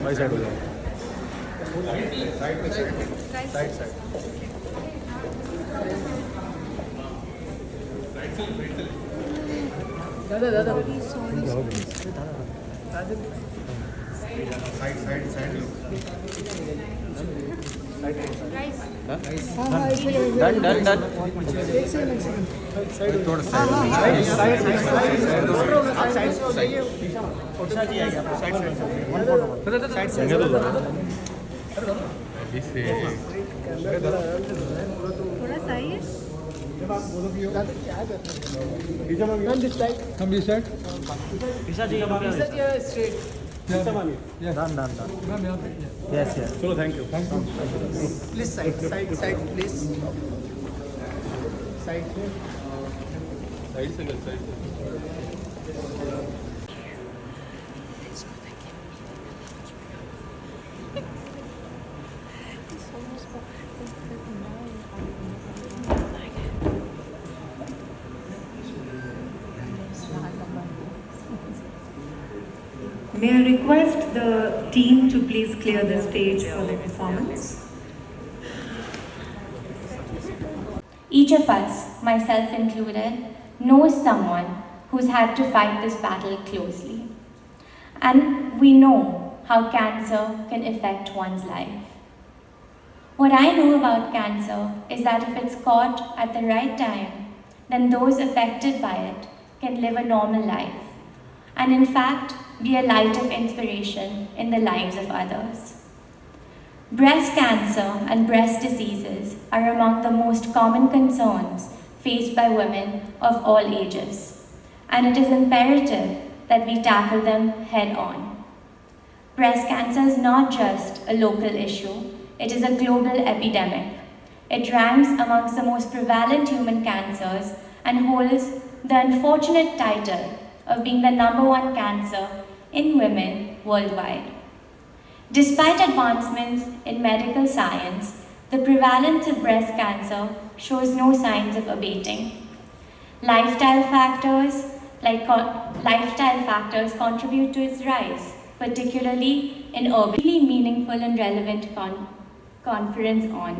भाई साइड हो जाओ। साइड साइड साइड दादा दादा side side side done done done थोड़ा साइड साइड आप साइड से हो जाइए। उषा जी आएगी आपको साइड साइड साइड से थोड़ा सही है। Come this side. Isha ji straight. Yes. Done. Yes. Chalo, thank you. Please side please Side से कर side. May I request the team to please clear the stage for the performance? Each of us, myself included, knows someone who's had to fight this battle closely. And we know how cancer can affect one's life. What I know about cancer is that if it's caught at the right time, then those affected by it can live a normal life, and in fact, be a light of inspiration in the lives of others. Breast cancer and breast diseases are among the most common concerns faced by women of all ages, and it is imperative that we tackle them head on. Breast cancer is not just a local issue, it is a global epidemic. It ranks amongst the most prevalent human cancers and holds the unfortunate title of being the #1 cancer in women worldwide. Despite advancements in medical science, the prevalence of breast cancer shows no signs of abating. Lifestyle factors contribute to its rise, particularly in urban. Really meaningful and relevant conference on.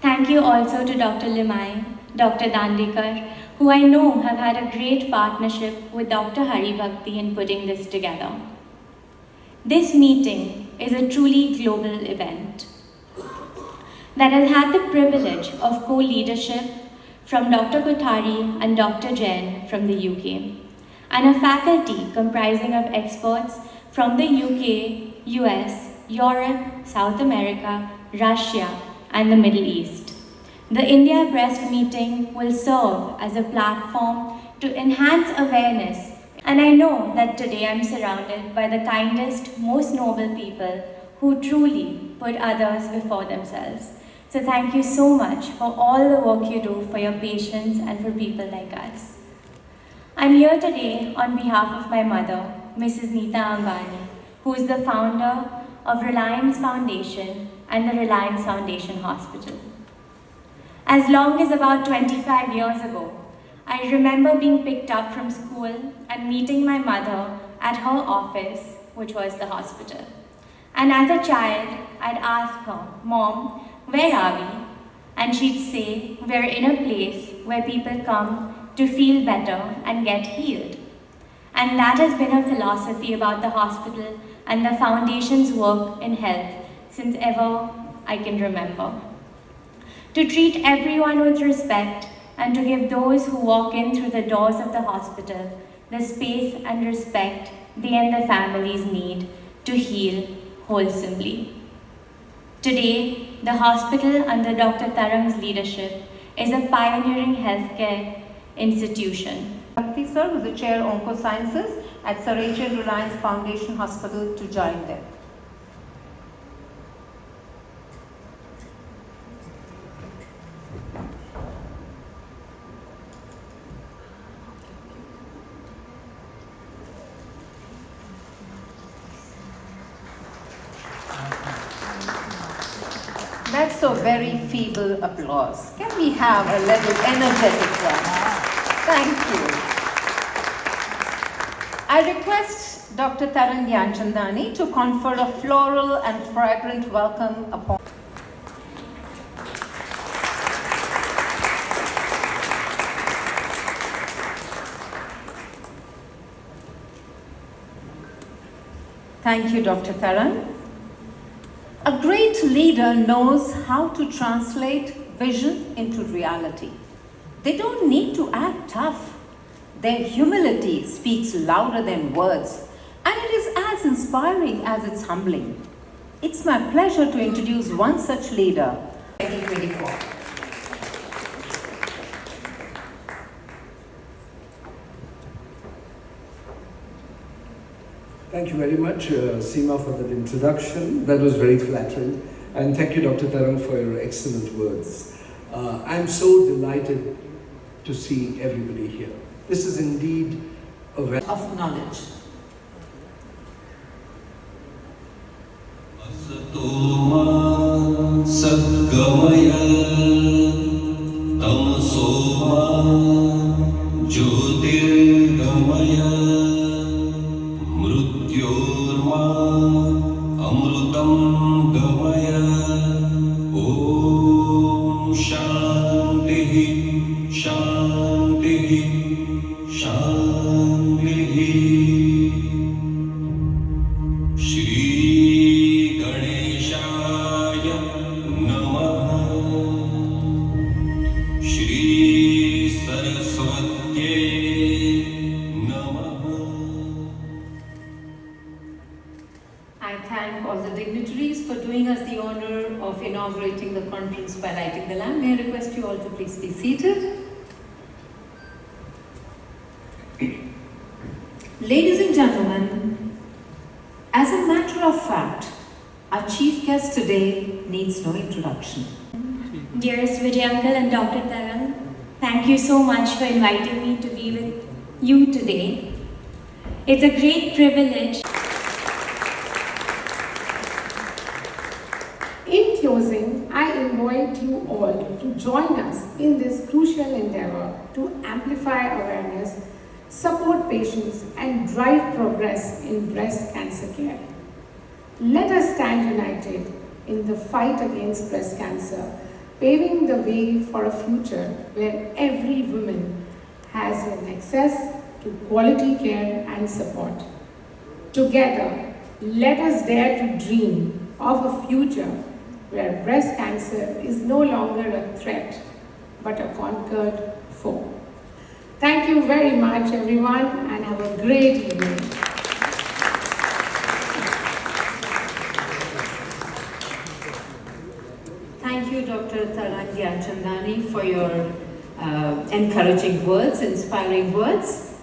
Thank you also to Dr. Limai, Dr. Dandekar, who I know have had a great partnership with Dr. Hari Bhakti in putting this together. This meeting is a truly global event that has had the privilege of co-leadership from Dr. Kothari and Dr. Jain from the UK, and a faculty comprising of experts from the UK, US, Europe, South America, Russia, and the Middle East. The India Breast Meeting will serve as a platform to enhance awareness, and I know that today I'm surrounded by the kindest, most noble people who truly put others before themselves. So thank you so much for all the work you do for your patients and for people like us. I'm here today on behalf of my mother, Mrs. Neeta Ambani, who is the founder of Reliance Foundation and the Reliance Foundation Hospital. As long as about 25 years ago, I remember being picked up from school and meeting my mother at her office, which was the hospital. And as a child, I'd ask her, "Mom, where are we?" And she'd say, "We're in a place where people come to feel better and get healed." And that has been her philosophy about the hospital and the foundation's work in health since ever I can remember. To treat everyone with respect and to give those who walk in through the doors of the hospital the space and respect they and their families need to heal wholesomely. Today, the hospital under Dr. Tarang's leadership is a pioneering healthcare institution. Bhakti sir, who is the chair Oncosciences at Sir Rachel Reliance Foundation Hospital, to join them. That's a very feeble applause. Can we have a little energetic one? Thank you. I request Dr. Taran Gyanchandani to confer a floral and fragrant welcome upon. Thank you, Dr. Taran. A great leader knows how to translate vision into reality. They don't need to act tough. Their humility speaks louder than words, and it is as inspiring as it's humbling. It's my pleasure to introduce one such leader, 2024. Thank you very much, Seema, for that introduction. That was very flattering. And thank you, Dr. Taran, for your excellent words. I'm so delighted to see everybody here. This is indeed a Of knowledge. I thank all the dignitaries for doing us the honor of inaugurating the conference by lighting the lamp. May I request you all to please be seated. Ladies and gentlemen, as a matter of fact, our chief guest today needs no introduction. Dearest Vijay Uncle and Dr. Taran, thank you so much for inviting me to be with you today. It's a great privilege. In closing, I invite you all to join us in this crucial endeavor to amplify awareness, support patients, and drive progress in breast cancer care. Let us stand united in the fight against breast cancer, paving the way for a future where every woman has an access to quality care and support. Together, let us dare to dream of a future where breast cancer is no longer a threat, but a conquered foe. Thank you very much, everyone, and have a great evening. Thank you, Dr. Taran Gyanchandani, for your encouraging words, inspiring words.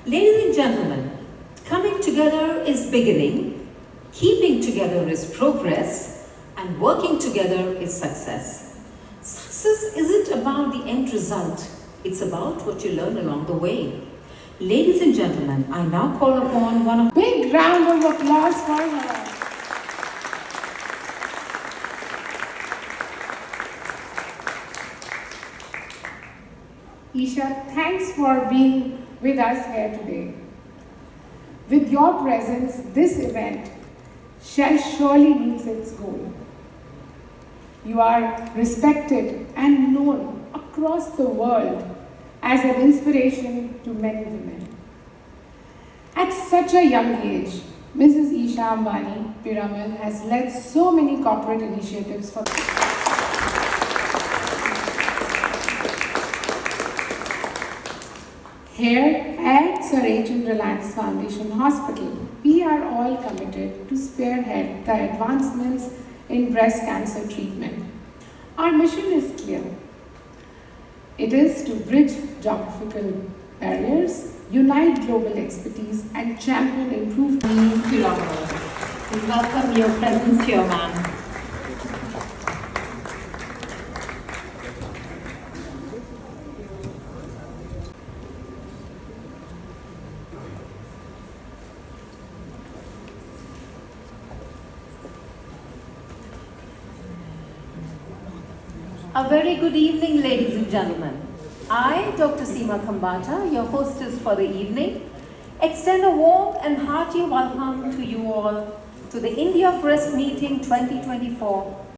Ladies and gentlemen, coming together is beginning, keeping together is progress, and working together is success. Success isn't about the end result, it's about what you learn along the way. Ladies and gentlemen, I now call upon one of... Big round of applause for her. Isha, thanks for being with us here today. With your presence, this event shall surely meet its goal. You are respected and known across the world as an inspiration to many women. At such a young age, Mrs. Isha Ambani Piramal has led so many corporate initiatives for Here at Sir H.N. Reliance Foundation Hospital, we are all committed to spearhead the advancements in breast cancer treatment. Our mission is clear. It is to bridge geographical barriers, unite global expertise, and champion improved Piramal. We welcome your presence here, ma'am. A very good evening, ladies and gentlemen. I, Dr. Seema Khambata, your hostess for the evening, extend a warm and hearty welcome to you all to the India Breast Meeting 2024